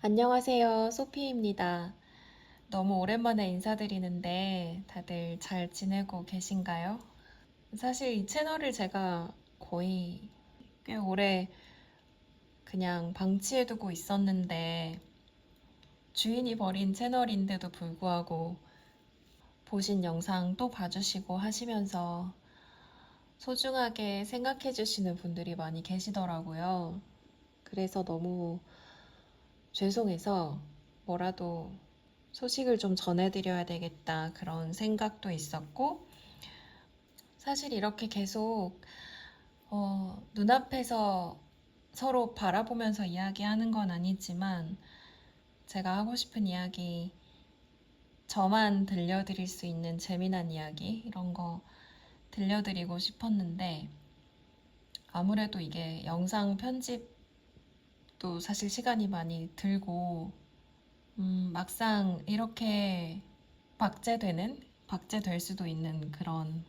안녕하세요. 소피입니다. 너무 오랜만에 인사드리는데 다들 잘 지내고 계신가요? 사실 이 채널을 제가 거의 꽤 오래 그냥 방치해두고 있었는데 주인이 버린 채널인데도 불구하고 보신 영상 또 봐주시고 하시면서 소중하게 생각해주시는 분들이 많이 계시더라고요. 그래서 너무 죄송해서 뭐라도 소식을 좀 전해드려야 되겠다 그런 생각도 있었고, 사실 이렇게 계속 눈앞에서 서로 바라보면서 이야기하는 건 아니지만 제가 하고 싶은 이야기, 저만 들려드릴 수 있는 재미난 이야기 이런 거 들려드리고 싶었는데, 아무래도 이게 영상 편집도 사실 시간이 많이 들고 막상 이렇게 박제될 수도 있는 그런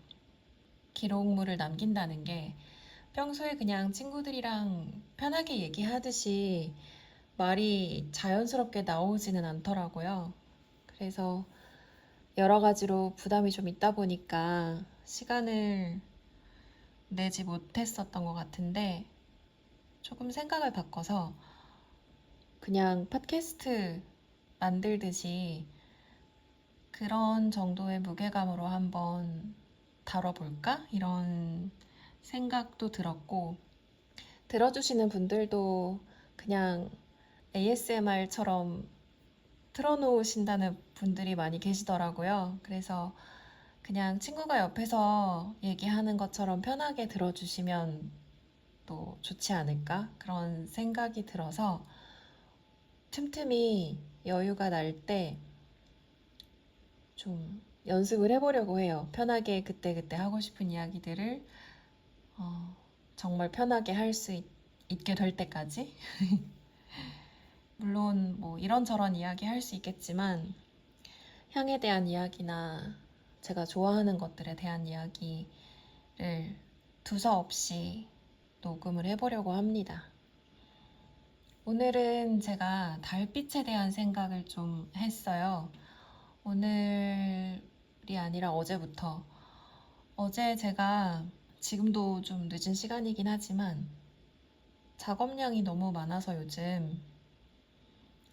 기록물을 남긴다는 게 평소에 그냥 친구들이랑 편하게 얘기하듯이 말이 자연스럽게 나오지는 않더라고요. 그래서 여러 가지로 부담이 좀 있다 보니까 시간을 내지 못했었던 것 같은데, 조금 생각을 바꿔서 그냥 팟캐스트 만들듯이 그런 정도의 무게감으로 한번 다뤄볼까? 이런 생각도 들었고, 들어주시는 분들도 그냥 ASMR처럼 틀어놓으신다는 분들이 많이 계시더라고요. 그래서 그냥 친구가 옆에서 얘기하는 것처럼 편하게 들어주시면 또 좋지 않을까? 그런 생각이 들어서 틈틈이 여유가 날 때 좀 연습을 해보려고 해요. 편하게 그때그때 하고 싶은 이야기들을 어, 정말 편하게 할 수 있게 될 때까지. 물론 뭐 이런저런 이야기 할 수 있겠지만 향에 대한 이야기나 제가 좋아하는 것들에 대한 이야기를 두서없이 녹음을 해보려고 합니다. 오늘은 제가 달빛에 대한 생각을 좀 했어요. 오늘이 아니라 어제부터. 어제 제가 지금도 좀 늦은 시간이긴 하지만 작업량이 너무 많아서 요즘,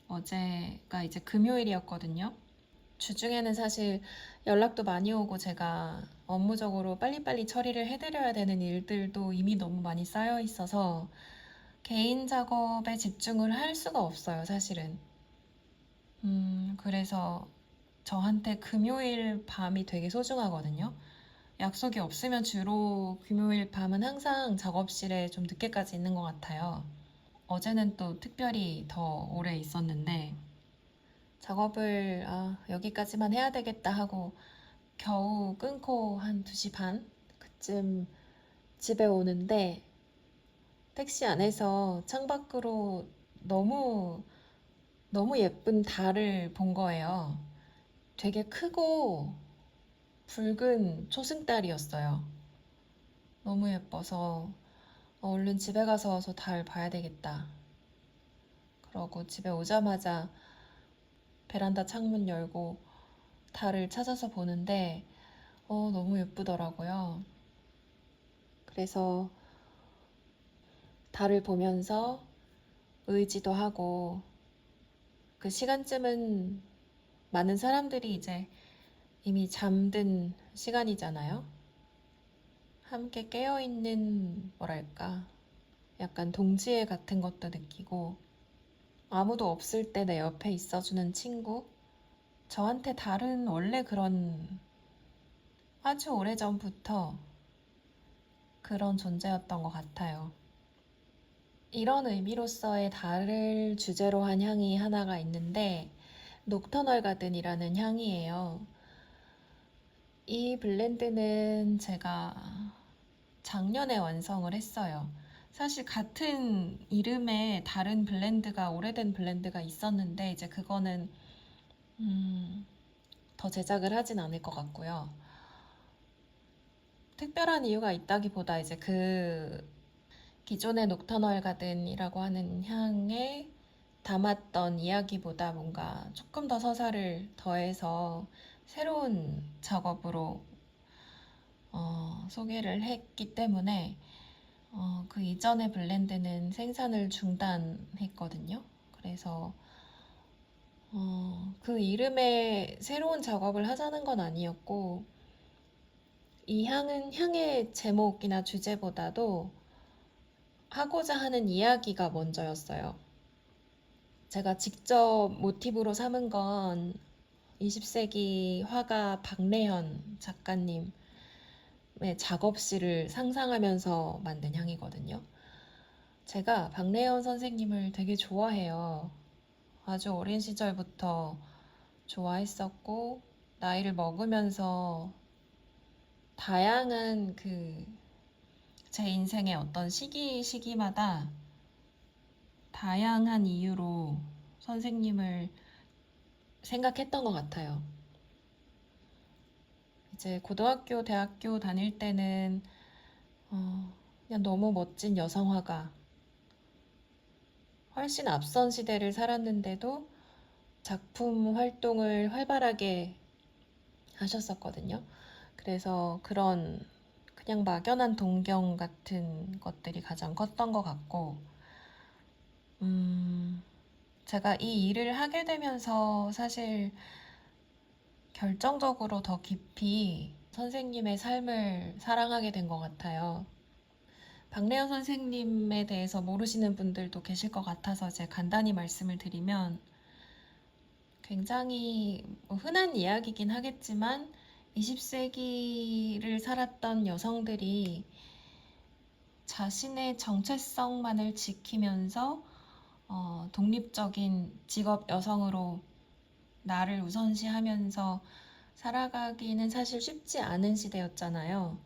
어제가 이제 금요일이었거든요. 주중에는 사실 연락도 많이 오고 제가 업무적으로 빨리빨리 처리를 해드려야 되는 일들도 이미 너무 많이 쌓여 있어서 개인 작업에 집중을 할 수가 없어요, 사실은. 그래서 저한테 금요일 밤이 되게 소중하거든요. 약속이 없으면 주로 금요일 밤은 항상 작업실에 좀 늦게까지 있는 것 같아요. 어제는 또 특별히 더 오래 있었는데 작업을 여기까지만 해야 되겠다 하고 겨우 끊고 한 2시 반 그쯤 집에 오는데 택시 안에서 창밖으로 너무 너무 예쁜 달을 본 거예요. 되게 크고 붉은 초승달이었어요. 너무 예뻐서 얼른 집에 가서 저 달 봐야 되겠다. 그러고 집에 오자마자 베란다 창문 열고 달을 찾아서 보는데 너무 예쁘더라고요. 그래서 달을 보면서 의지도 하고, 그 시간쯤은 많은 사람들이 이제 이미 잠든 시간이잖아요. 함께 깨어있는, 뭐랄까, 약간 동지애 같은 것도 느끼고, 아무도 없을 때 내 옆에 있어주는 친구? 저한테 달은 원래 그런, 아주 오래전부터 그런 존재였던 것 같아요. 이런 의미로서의 달을 주제로 한 향이 하나가 있는데 녹터널 가든이라는 향이에요. 이 블렌드는 제가 작년에 완성을 했어요. 사실 같은 이름의 다른 블렌드가, 오래된 블렌드가 있었는데 이제 그거는 더 제작을 하진 않을 것 같고요. 특별한 이유가 있다기보다 이제 그 기존의 녹터널 가든이라고 하는 향의 담았던 이야기보다 뭔가 조금 더 서사를 더해서 새로운 작업으로 소개를 했기 때문에 그 이전의 블렌드는 생산을 중단했거든요. 그래서 그 이름에 새로운 작업을 하자는 건 아니었고, 이 향은 향의 제목이나 주제보다도 하고자 하는 이야기가 먼저였어요. 제가 직접 모티브로 삼은 건 20세기 화가 박래현 작가님의 작업실을 상상하면서 만든 향이거든요. 제가 박래현 선생님을 되게 좋아해요. 아주 어린 시절부터 좋아했었고, 나이를 먹으면서 다양한 제 인생의 어떤 시기마다 다양한 이유로 선생님을 생각했던 것 같아요. 이제 고등학교, 대학교 다닐 때는 그냥 너무 멋진 여성화가 훨씬 앞선 시대를 살았는데도 작품 활동을 활발하게 하셨었거든요. 그래서 그런 그냥 막연한 동경 같은 것들이 가장 컸던 것 같고, 제가 이 일을 하게 되면서 사실 결정적으로 더 깊이 선생님의 삶을 사랑하게 된 것 같아요. 박래현 선생님에 대해서 모르시는 분들도 계실 것 같아서 이제 간단히 말씀을 드리면, 굉장히 흔한 이야기긴 하겠지만 20세기를 살았던 여성들이 자신의 정체성만을 지키면서 독립적인 직업 여성으로 나를 우선시하면서 살아가기는 사실 쉽지 않은 시대였잖아요.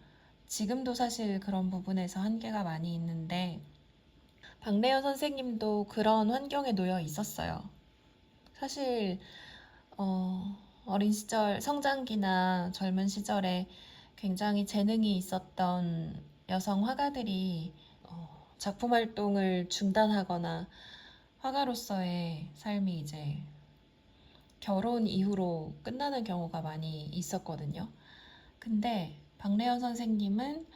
지금도 사실 그런 부분에서 한계가 많이 있는데, 박래현 선생님도 그런 환경에 놓여 있었어요. 사실 어린 시절 성장기나 젊은 시절에 굉장히 재능이 있었던 여성 화가들이 작품 활동을 중단하거나 화가로서의 삶이 이제 결혼 이후로 끝나는 경우가 많이 있었거든요. 근데 박래현 선생님은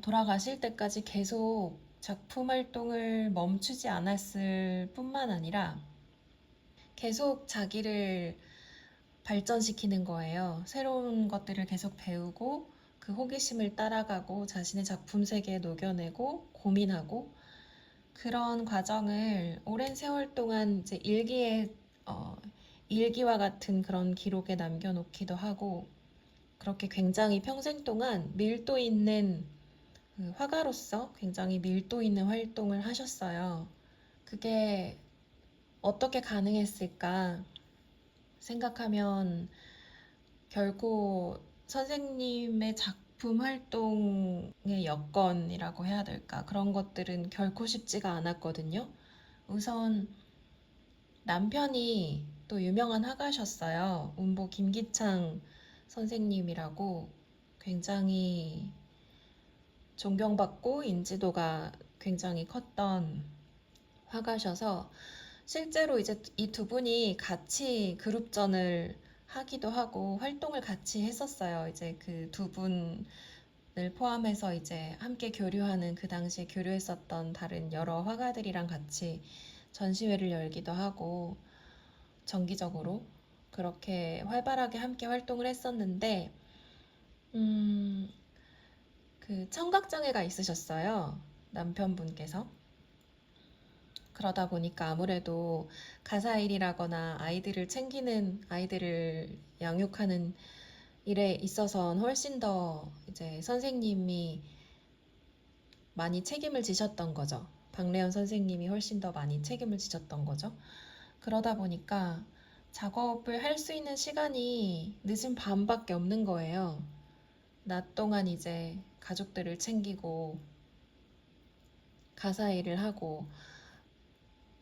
돌아가실 때까지 계속 작품 활동을 멈추지 않았을 뿐만 아니라 계속 자기를 발전시키는 거예요. 새로운 것들을 계속 배우고 그 호기심을 따라가고 자신의 작품 세계에 녹여내고 고민하고, 그런 과정을 오랜 세월 동안 이제 일기와 같은 그런 기록에 남겨놓기도 하고, 그렇게 굉장히 평생 동안 밀도 있는 그 화가로서 굉장히 밀도 있는 활동을 하셨어요. 그게 어떻게 가능했을까 생각하면 결국 선생님의 작품 활동의 여건이라고 해야 될까? 그런 것들은 결코 쉽지가 않았거든요. 우선 남편이 또 유명한 화가셨어요. 운보 김기창 선생님이라고 굉장히 존경받고 인지도가 굉장히 컸던 화가셔서, 실제로 이제 이 두 분이 같이 그룹전을 하기도 하고 활동을 같이 했었어요. 이제 그 두 분을 포함해서 이제 함께 교류하는, 그 당시에 교류했었던 다른 여러 화가들이랑 같이 전시회를 열기도 하고 정기적으로 그렇게 활발하게 함께 활동을 했었는데, 그 청각장애가 있으셨어요. 남편분께서. 그러다 보니까 아무래도 가사 일이라거나 아이들을 양육하는 일에 있어서는 훨씬 더 이제 선생님이 많이 책임을 지셨던 거죠. 박래현 선생님이 훨씬 더 많이 책임을 지셨던 거죠. 그러다 보니까 작업을 할 수 있는 시간이 늦은 밤밖에 없는 거예요. 낮 동안 이제 가족들을 챙기고 가사 일을 하고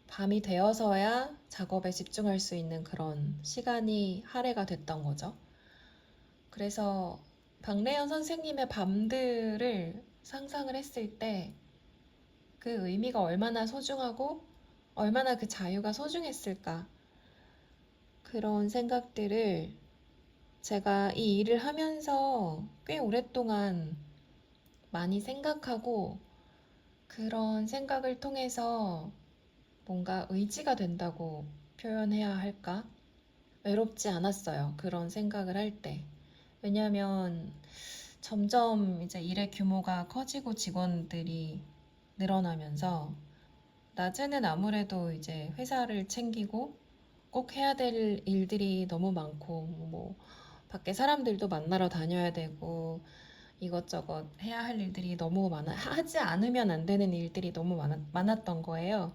밤이 되어서야 작업에 집중할 수 있는 그런 시간이 할애가 됐던 거죠. 그래서 박래현 선생님의 밤들을 상상을 했을 때 그 의미가 얼마나 소중하고 얼마나 그 자유가 소중했을까. 그런 생각들을 제가 이 일을 하면서 꽤 오랫동안 많이 생각하고 그런 생각을 통해서 뭔가 의지가 된다고 표현해야 할까? 외롭지 않았어요. 그런 생각을 할 때. 왜냐하면 점점 이제 일의 규모가 커지고 직원들이 늘어나면서 낮에는 아무래도 이제 회사를 챙기고 꼭 해야 될 일들이 너무 많고 뭐 밖에 사람들도 만나러 다녀야 되고 이것저것 해야 할 일들이 너무 많아 하지 않으면 안 되는 일들이 너무 많았던 거예요.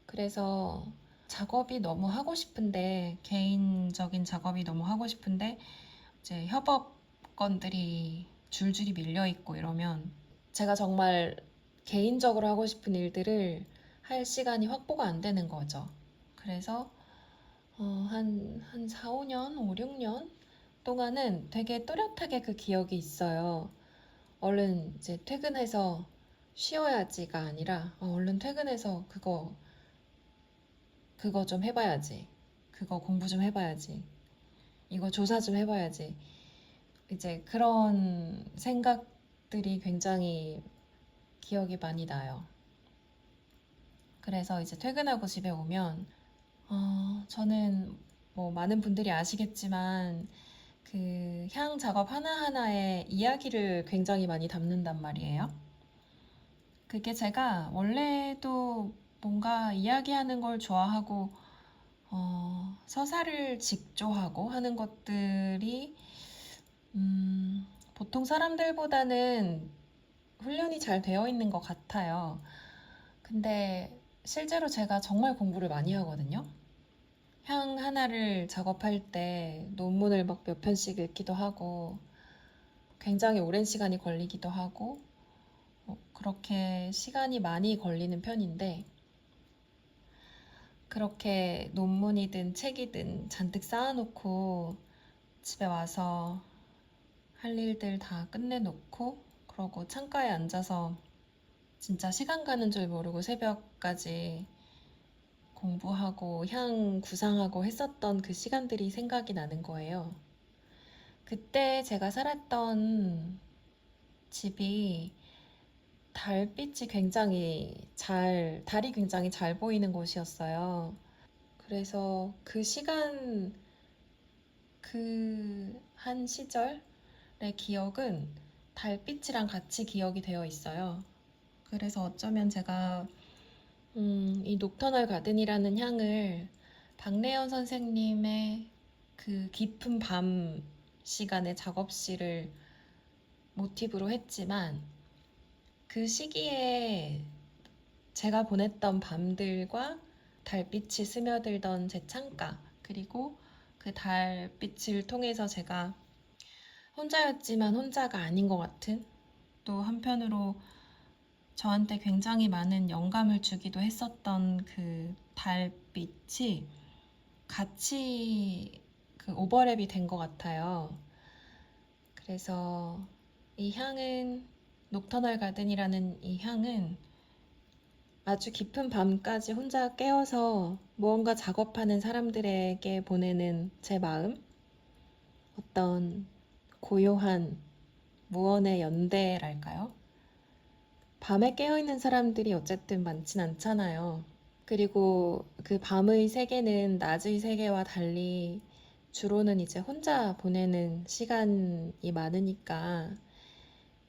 그래서 작업이 너무 하고 싶은데 개인적인 작업이 너무 하고 싶은데 이제 협업건들이 줄줄이 밀려 있고 이러면 제가 정말 개인적으로 하고 싶은 일들을 할 시간이 확보가 안 되는 거죠. 그래서 한 4, 5년, 5, 6년 동안은 되게 또렷하게 그 기억이 있어요. 얼른 이제 퇴근해서 쉬어야지가 아니라 얼른 퇴근해서 그거 좀 해봐야지. 그거 공부 좀 해봐야지. 이거 조사 좀 해봐야지. 이제 그런 생각들이 굉장히 기억이 많이 나요. 그래서 이제 퇴근하고 집에 오면, 저는 뭐 많은 분들이 아시겠지만, 그 향 작업 하나하나에 이야기를 굉장히 많이 담는단 말이에요. 그게 제가 원래도 뭔가 이야기하는 걸 좋아하고, 서사를 직조하고 하는 것들이, 보통 사람들보다는 훈련이 잘 되어 있는 것 같아요. 근데 실제로 제가 정말 공부를 많이 하거든요. 향 하나를 작업할 때 논문을 막 몇 편씩 읽기도 하고 굉장히 오랜 시간이 걸리기도 하고 그렇게 시간이 많이 걸리는 편인데 그렇게 논문이든 책이든 잔뜩 쌓아놓고 집에 와서 할 일들 다 끝내놓고 그러고 창가에 앉아서 진짜 시간 가는 줄 모르고 새벽까지 공부하고 향 구상하고 했었던 그 시간들이 생각이 나는 거예요. 그때 제가 살았던 집이 달이 굉장히 잘 보이는 곳이었어요. 그래서 그 시간, 그 한 시절의 기억은 달빛이랑 같이 기억이 되어 있어요. 그래서 어쩌면 제가 이 녹터널 가든이라는 향을 박래연 선생님의 그 깊은 밤 시간의 작업실을 모티브로 했지만 그 시기에 제가 보냈던 밤들과 달빛이 스며들던 제 창가 그리고 그 달빛을 통해서 제가 혼자였지만 혼자가 아닌 것 같은 또 한편으로 저한테 굉장히 많은 영감을 주기도 했었던 그 달빛이 같이 그 오버랩이 된 것 같아요. 그래서 이 향은 녹터널 가든이라는 이 향은 아주 깊은 밤까지 혼자 깨어서 무언가 작업하는 사람들에게 보내는 제 마음, 어떤 고요한 무언의 연대랄까요? 밤에 깨어있는 사람들이 어쨌든 많진 않잖아요. 그리고 그 밤의 세계는 낮의 세계와 달리 주로는 이제 혼자 보내는 시간이 많으니까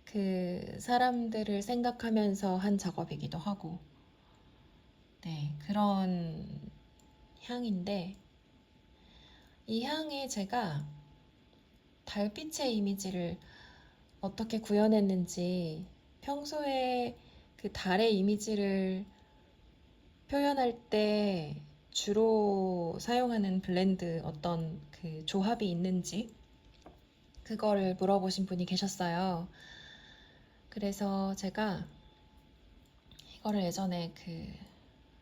그 사람들을 생각하면서 한 작업이기도 하고, 네, 그런 향인데, 이 향에 제가 달빛의 이미지를 어떻게 구현했는지 평소에 그 달의 이미지를 표현할 때 주로 사용하는 블렌드 어떤 그 조합이 있는지 그거를 물어보신 분이 계셨어요. 그래서 제가 이거를 예전에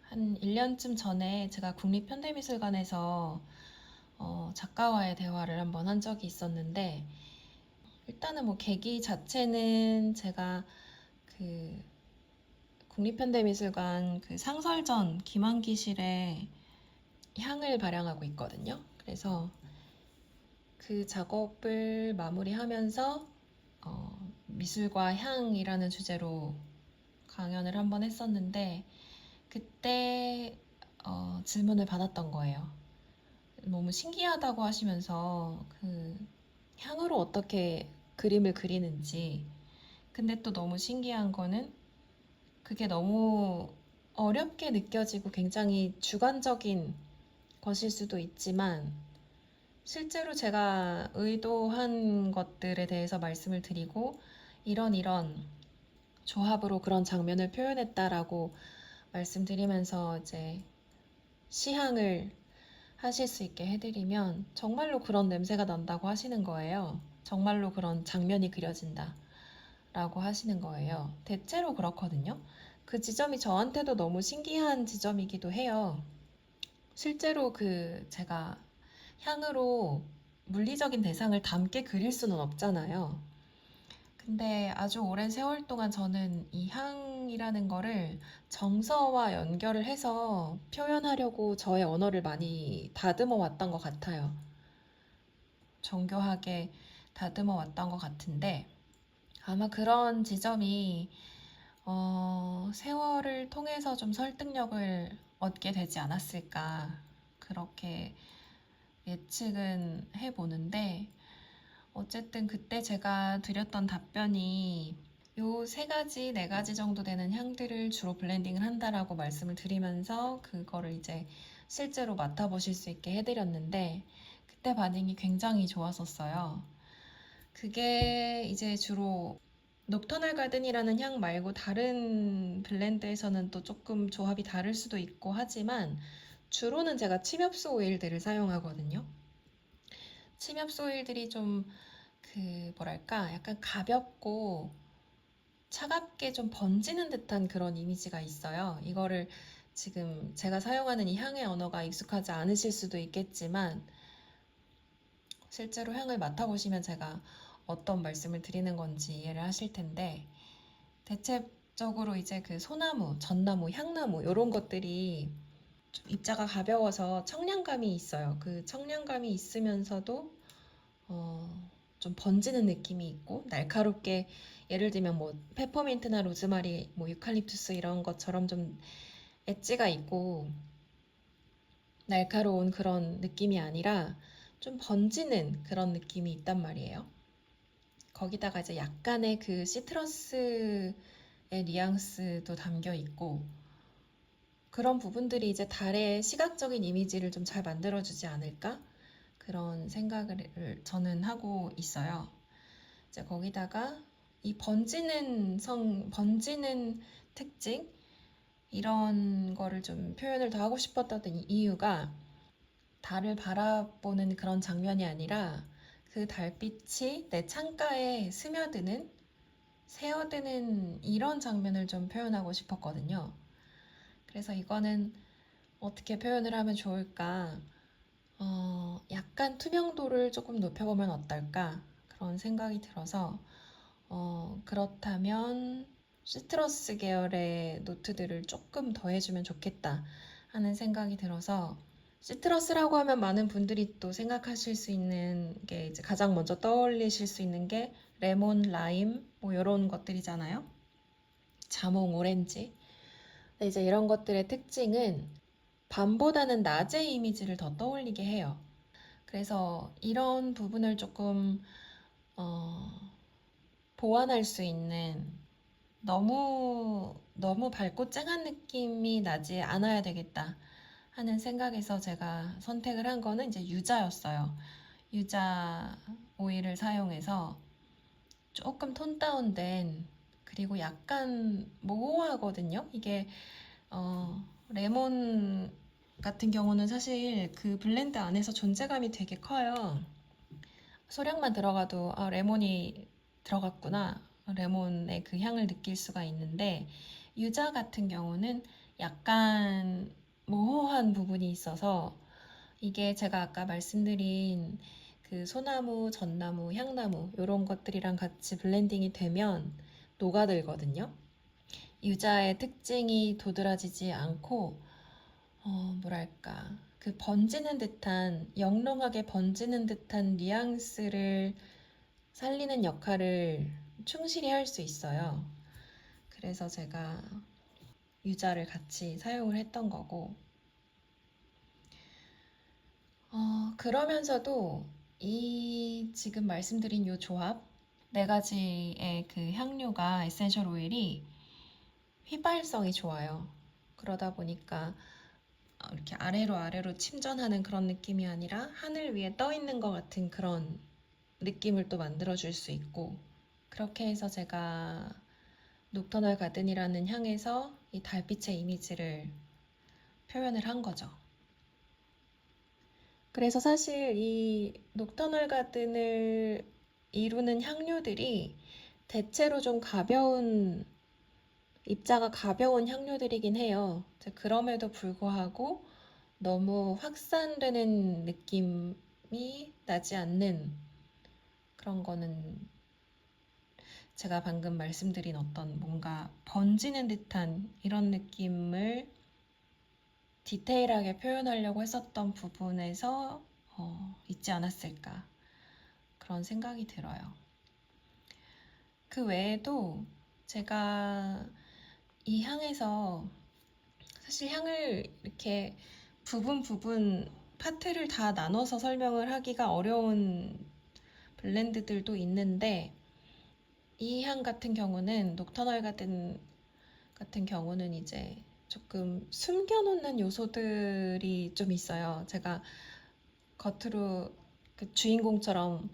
한 1년쯤 전에 제가 국립현대미술관에서 작가와의 대화를 한번 한 적이 있었는데 일단은 뭐 계기 자체는 제가 그 국립현대미술관 그 상설전 김환기실에 향을 발향하고 있거든요. 그래서 그 작업을 마무리하면서 미술과 향이라는 주제로 강연을 한번 했었는데 그때 질문을 받았던 거예요. 너무 신기하다고 하시면서 그 향으로 어떻게 그림을 그리는지. 근데 또 너무 신기한 거는 그게 너무 어렵게 느껴지고 굉장히 주관적인 것일 수도 있지만 실제로 제가 의도한 것들에 대해서 말씀을 드리고 이런 조합으로 그런 장면을 표현했다라고 말씀드리면서 이제 시향을 하실 수 있게 해드리면 정말로 그런 냄새가 난다고 하시는 거예요. 정말로 그런 장면이 그려진다 라고 하시는 거예요. 대체로 그렇거든요. 그 지점이 저한테도 너무 신기한 지점이기도 해요. 실제로 제가 향으로 물리적인 대상을 담게 그릴 수는 없잖아요. 근데 아주 오랜 세월 동안 저는 이 향이라는 거를 정서와 연결을 해서 표현하려고 저의 언어를 많이 다듬어 왔던 것 같아요. 정교하게 다듬어 왔던 것 같은데 아마 그런 지점이 세월을 통해서 좀 설득력을 얻게 되지 않았을까 그렇게 예측은 해보는데 어쨌든 그때 제가 드렸던 답변이 요 세 가지, 네 가지 정도 되는 향들을 주로 블렌딩을 한다라고 말씀을 드리면서 그거를 이제 실제로 맡아보실 수 있게 해드렸는데 그때 반응이 굉장히 좋았었어요. 그게 이제 주로 녹터널 가든이라는 향 말고 다른 블렌드에서는 또 조금 조합이 다를 수도 있고 하지만 주로는 제가 침엽수 오일들을 사용하거든요. 침엽수 오일들이 좀 뭐랄까 약간 가볍고 차갑게 좀 번지는 듯한 그런 이미지가 있어요. 이거를 지금 제가 사용하는 이 향의 언어가 익숙하지 않으실 수도 있겠지만 실제로 향을 맡아보시면 제가 어떤 말씀을 드리는 건지 이해를 하실 텐데 대체적으로 이제 그 소나무, 전나무, 향나무 이런 것들이 좀 입자가 가벼워서 청량감이 있어요. 그 청량감이 있으면서도 좀 번지는 느낌이 있고 날카롭게 예를 들면 뭐 페퍼민트나 로즈마리, 뭐 유칼립투스 이런 것처럼 좀 엣지가 있고 날카로운 그런 느낌이 아니라 좀 번지는 그런 느낌이 있단 말이에요. 거기다가 이제 약간의 그 시트러스의 뉘앙스도 담겨 있고 그런 부분들이 이제 달의 시각적인 이미지를 좀 잘 만들어주지 않을까? 그런 생각을 저는 하고 있어요. 이제 거기다가 이 번지는 특징, 이런 거를 좀 표현을 더 하고 싶었던 이유가 달을 바라보는 그런 장면이 아니라 그 달빛이 내 창가에 스며드는, 새어드는 이런 장면을 좀 표현하고 싶었거든요. 그래서 이거는 어떻게 표현을 하면 좋을까? 약간 투명도를 조금 높여보면 어떨까? 그런 생각이 들어서, 그렇다면 시트러스 계열의 노트들을 조금 더해주면 좋겠다 하는 생각이 들어서, 시트러스라고 하면 많은 분들이 또 생각하실 수 있는 게 이제 가장 먼저 떠올리실 수 있는 게 레몬, 라임, 뭐 이런 것들이잖아요. 자몽, 오렌지. 근데 이제 이런 것들의 특징은 밤보다는 낮의 이미지를 더 떠올리게 해요. 그래서 이런 부분을 조금 어, 보완할 수 있는 너무 밝고 쨍한 느낌이 나지 않아야 되겠다 하는 생각에서 제가 선택을 한 거는 이제 유자였어요. 유자 오일을 사용해서 조금 톤 다운된 그리고 약간 모호하거든요. 이게 레몬 같은 경우는 사실 그 블렌드 안에서 존재감이 되게 커요. 소량만 들어가도 레몬이 들어갔구나. 레몬의 그 향을 느낄 수가 있는데 유자 같은 경우는 약간 모호한 부분이 있어서 이게 제가 아까 말씀드린 그 소나무, 전나무, 향나무 이런 것들이랑 같이 블렌딩이 되면 녹아들거든요. 유자의 특징이 도드라지지 않고 뭐랄까 그 번지는 듯한 영롱하게 번지는 듯한 뉘앙스를 살리는 역할을 충실히 할 수 있어요. 그래서 제가 유자를 같이 사용을 했던 거고 그러면서도 이 지금 말씀드린 요 조합 네 가지의 그 향료가 에센셜 오일이 휘발성이 좋아요. 그러다 보니까 이렇게 아래로 아래로 침전하는 그런 느낌이 아니라 하늘 위에 떠 있는 것 같은 그런 느낌을 또 만들어줄 수 있고 그렇게 해서 제가 녹터널 가든이라는 향에서 이 달빛의 이미지를 표현을 한 거죠. 그래서 사실 이 녹터널 가든을 이루는 향료들이 대체로 좀 가벼운 입자가 가벼운 향료들이긴 해요. 그럼에도 불구하고 너무 확산되는 느낌이 나지 않는 그런 거는 제가 방금 말씀드린 어떤 뭔가 번지는 듯한 이런 느낌을 디테일하게 표현하려고 했었던 부분에서 있지 않았을까 그런 생각이 들어요. 그 외에도 제가 이 향에서 사실 향을 이렇게 부분 파트를 다 나눠서 설명을 하기가 어려운 블렌드들도 있는데 이 향 같은 경우는 녹터널 가든 같은 경우는 이제 조금 숨겨놓는 요소들이 좀 있어요. 제가 겉으로 그 주인공처럼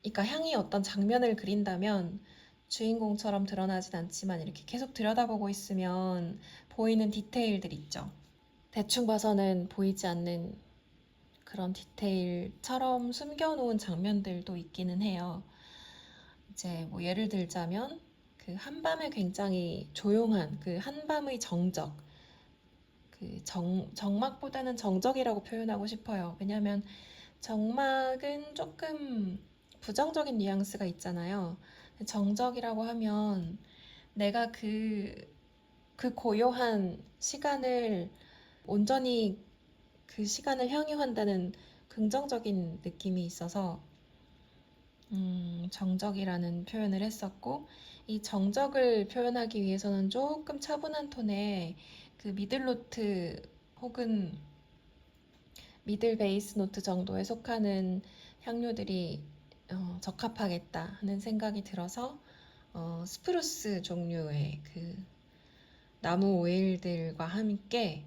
그러니까 향이 어떤 장면을 그린다면 주인공처럼 드러나진 않지만 이렇게 계속 들여다보고 있으면 보이는 디테일들 있죠. 대충 봐서는 보이지 않는 그런 디테일처럼 숨겨놓은 장면들도 있기는 해요. 이제 뭐 예를 들자면 그 한밤에 굉장히 조용한 그 한밤의 정적, 그 정막보다는 정적이라고 표현하고 싶어요. 왜냐하면 정막은 조금 부정적인 뉘앙스가 있잖아요. 정적이라고 하면 내가 그 고요한 시간을 온전히 그 시간을 향유한다는 긍정적인 느낌이 있어서 정적이라는 표현을 했었고 이 정적을 표현하기 위해서는 조금 차분한 톤의 그 미들노트 혹은 미들 베이스 노트 정도에 속하는 향료들이 적합하겠다 하는 생각이 들어서 스프루스 종류의 그 나무 오일들과 함께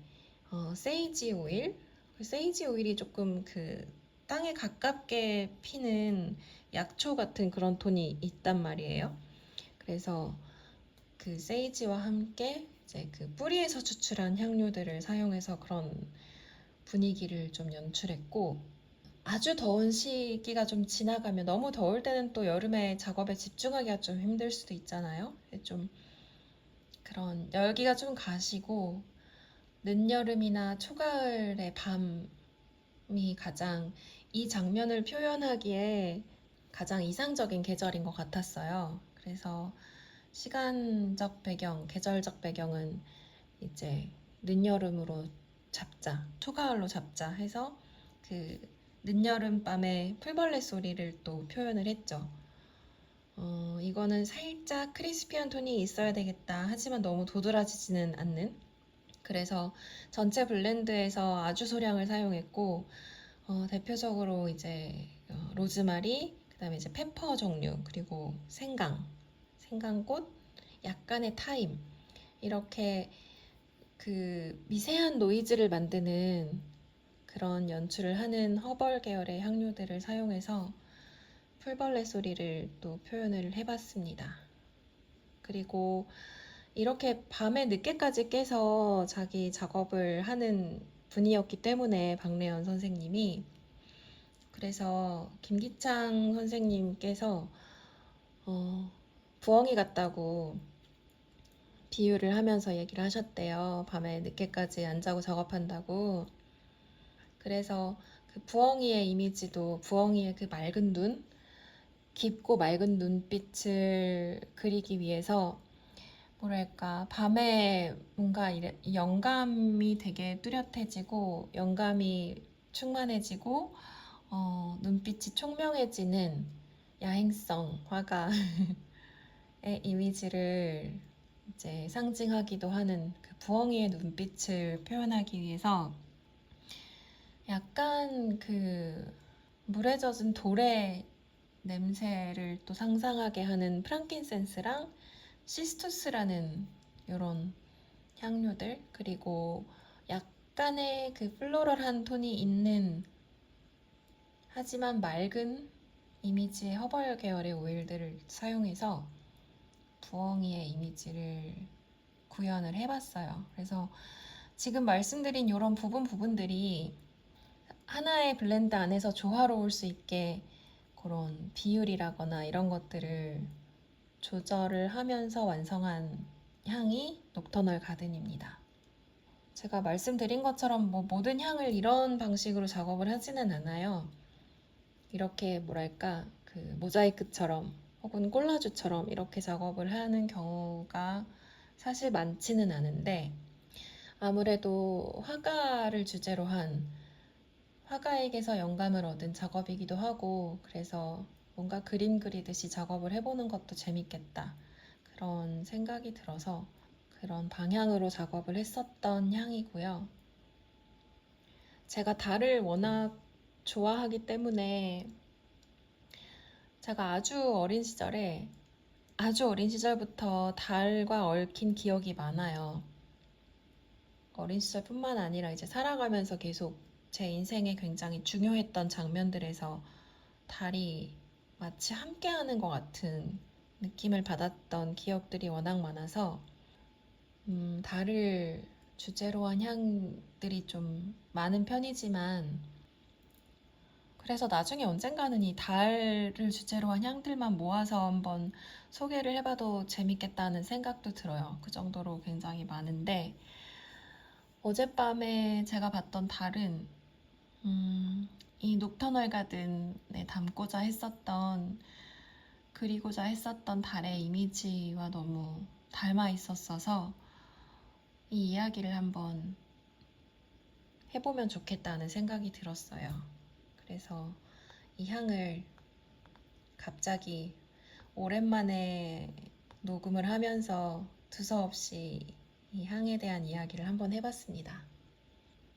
세이지 오일, 그 세이지 오일이 조금 그 땅에 가깝게 피는 약초 같은 그런 톤이 있단 말이에요. 그래서 그 세이지와 함께 이제 그 뿌리에서 추출한 향료들을 사용해서 그런 분위기를 좀 연출했고 아주 더운 시기가 좀 지나가면 너무 더울 때는 또 여름에 작업에 집중하기가 좀 힘들 수도 있잖아요. 좀 그런 열기가 좀 가시고 늦여름이나 초가을의 밤이 가장 이 장면을 표현하기에 가장 이상적인 계절인 것 같았어요. 그래서 시간적 배경, 계절적 배경은 이제 늦여름으로 잡자, 초가을로 잡자 해서 그 늦여름 밤의 풀벌레 소리를 또 표현을 했죠. 이거는 살짝 크리스피한 톤이 있어야 되겠다. 하지만 너무 도드라지지는 않는. 그래서 전체 블렌드에서 아주 소량을 사용했고, 대표적으로 이제 로즈마리, 그다음에 이제 페퍼 종류, 그리고 생강꽃, 약간의 타임 이렇게 그 미세한 노이즈를 만드는 그런 연출을 하는 허벌 계열의 향료들을 사용해서 풀벌레 소리를 또 표현을 해봤습니다. 그리고 이렇게 밤에 늦게까지 깨서 자기 작업을 하는 분이었기 때문에 박래연 선생님이 그래서 김기창 선생님께서 부엉이 같다고 비유를 하면서 얘기를 하셨대요. 밤에 늦게까지 안 자고 작업한다고. 그래서 그 부엉이의 이미지도 부엉이의 그 맑은 깊고 맑은 눈빛을 그리기 위해서 뭐랄까, 밤에 뭔가 영감이 되게 뚜렷해지고, 영감이 충만해지고, 눈빛이 총명해지는 야행성 화가의 이미지를 이제 상징하기도 하는 그 부엉이의 눈빛을 표현하기 위해서 약간 그 물에 젖은 돌의 냄새를 또 상상하게 하는 프랑킨센스랑 시스투스라는 이런 향료들, 그리고 약간의 그 플로럴한 톤이 있는 하지만 맑은 이미지의 허벌 계열의 오일들을 사용해서 부엉이의 이미지를 구현을 해봤어요. 그래서 지금 말씀드린 이런 부분들이 하나의 블렌드 안에서 조화로울 수 있게 그런 비율이라거나 이런 것들을 조절을 하면서 완성한 향이 녹터널 가든입니다. 제가 말씀드린 것처럼 뭐 모든 향을 이런 방식으로 작업을 하지는 않아요. 이렇게 뭐랄까 그 모자이크처럼 혹은 콜라주처럼 이렇게 작업을 하는 경우가 사실 많지는 않은데, 아무래도 화가를 주제로 한 화가에게서 영감을 얻은 작업이기도 하고, 그래서 뭔가 그림 그리듯이 작업을 해보는 것도 재밌겠다, 그런 생각이 들어서 그런 방향으로 작업을 했었던 향이고요. 제가 달을 워낙 좋아하기 때문에 제가 아주 어린 시절부터 달과 얽힌 기억이 많아요. 어린 시절뿐만 아니라 이제 살아가면서 계속 제 인생에 굉장히 중요했던 장면들에서 달이 마치 함께하는 것 같은 느낌을 받았던 기억들이 워낙 많아서 달을 주제로 한 향들이 좀 많은 편이지만, 그래서 나중에 언젠가는 이 달을 주제로 한 향들만 모아서 한번 소개를 해봐도 재밌겠다는 생각도 들어요. 그 정도로 굉장히 많은데, 어젯밤에 제가 봤던 달은 이 녹터널 가든에 그리고자 했었던 달의 이미지와 너무 닮아 있었어서 이 이야기를 한번 해보면 좋겠다는 생각이 들었어요. 그래서 이 향을 갑자기 오랜만에 녹음을 하면서 두서없이 이 향에 대한 이야기를 한번 해봤습니다.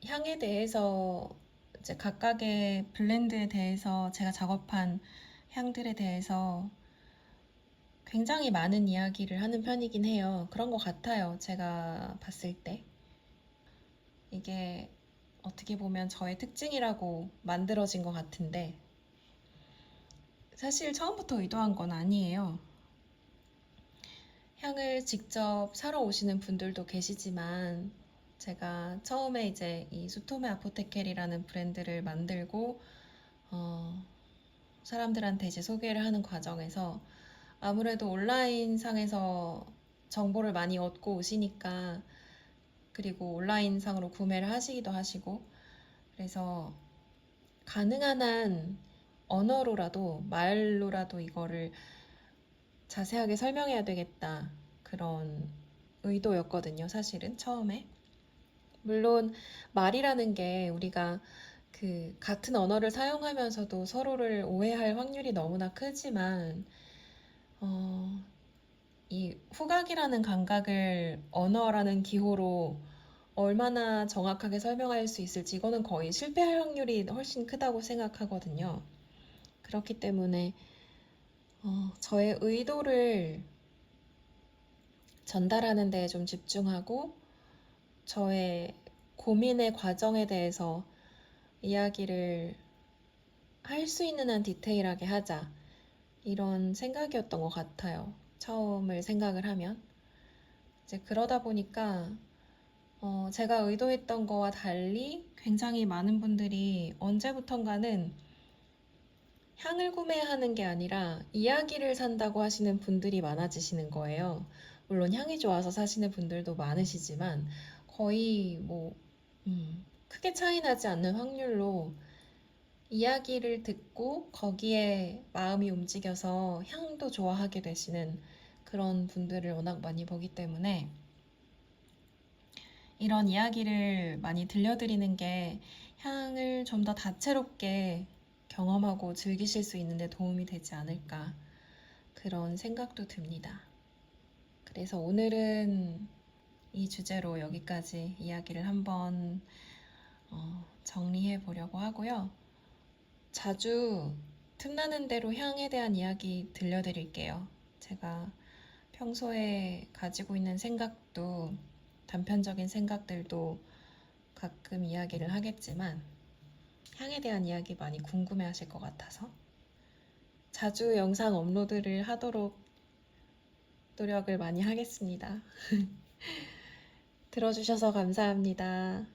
향에 대해서 이제 각각의 블렌드에 대해서 제가 작업한 향들에 대해서 굉장히 많은 이야기를 하는 편이긴 해요. 그런 것 같아요. 제가 봤을 때. 이게 어떻게 보면 저의 특징이라고 만들어진 것 같은데, 사실 처음부터 의도한 건 아니에요. 향을 직접 사러 오시는 분들도 계시지만, 제가 처음에 이제 이 수토메 아포테케리라는 브랜드를 만들고 사람들한테 이제 소개를 하는 과정에서 아무래도 온라인 상에서 정보를 많이 얻고 오시니까, 그리고 온라인 상으로 구매를 하시기도 하시고, 그래서 가능한 한 언어로라도 말로라도 이거를 자세하게 설명해야 되겠다, 그런 의도였거든요, 사실은 처음에. 물론 말이라는 게 우리가 그 같은 언어를 사용하면서도 서로를 오해할 확률이 너무나 크지만, 어, 이 후각이라는 감각을 언어라는 기호로 얼마나 정확하게 설명할 수 있을지, 이거는 거의 실패할 확률이 훨씬 크다고 생각하거든요. 그렇기 때문에 저의 의도를 전달하는 데에 좀 집중하고, 저의 고민의 과정에 대해서 이야기를 할 수 있는 한 디테일하게 하자, 이런 생각이었던 것 같아요. 처음을 생각을 하면. 이제 그러다 보니까 제가 의도했던 거와 달리 굉장히 많은 분들이 언제부턴가는 향을 구매하는 게 아니라 이야기를 산다고 하시는 분들이 많아지시는 거예요. 물론 향이 좋아서 사시는 분들도 많으시지만 거의 뭐 크게 차이 나지 않는 확률로 이야기를 듣고 거기에 마음이 움직여서 향도 좋아하게 되시는 그런 분들을 워낙 많이 보기 때문에 이런 이야기를 많이 들려드리는 게 향을 좀 더 다채롭게 경험하고 즐기실 수 있는데 도움이 되지 않을까 그런 생각도 듭니다. 그래서 오늘은 이 주제로 여기까지 이야기를 한번 정리해 보려고 하고요. 자주 틈나는 대로 향에 대한 이야기 들려드릴게요. 제가 평소에 가지고 있는 생각도 단편적인 생각들도 가끔 이야기를 하겠지만 향에 대한 이야기 많이 궁금해 하실 것 같아서 자주 영상 업로드를 하도록 노력을 많이 하겠습니다. 들어주셔서 감사합니다.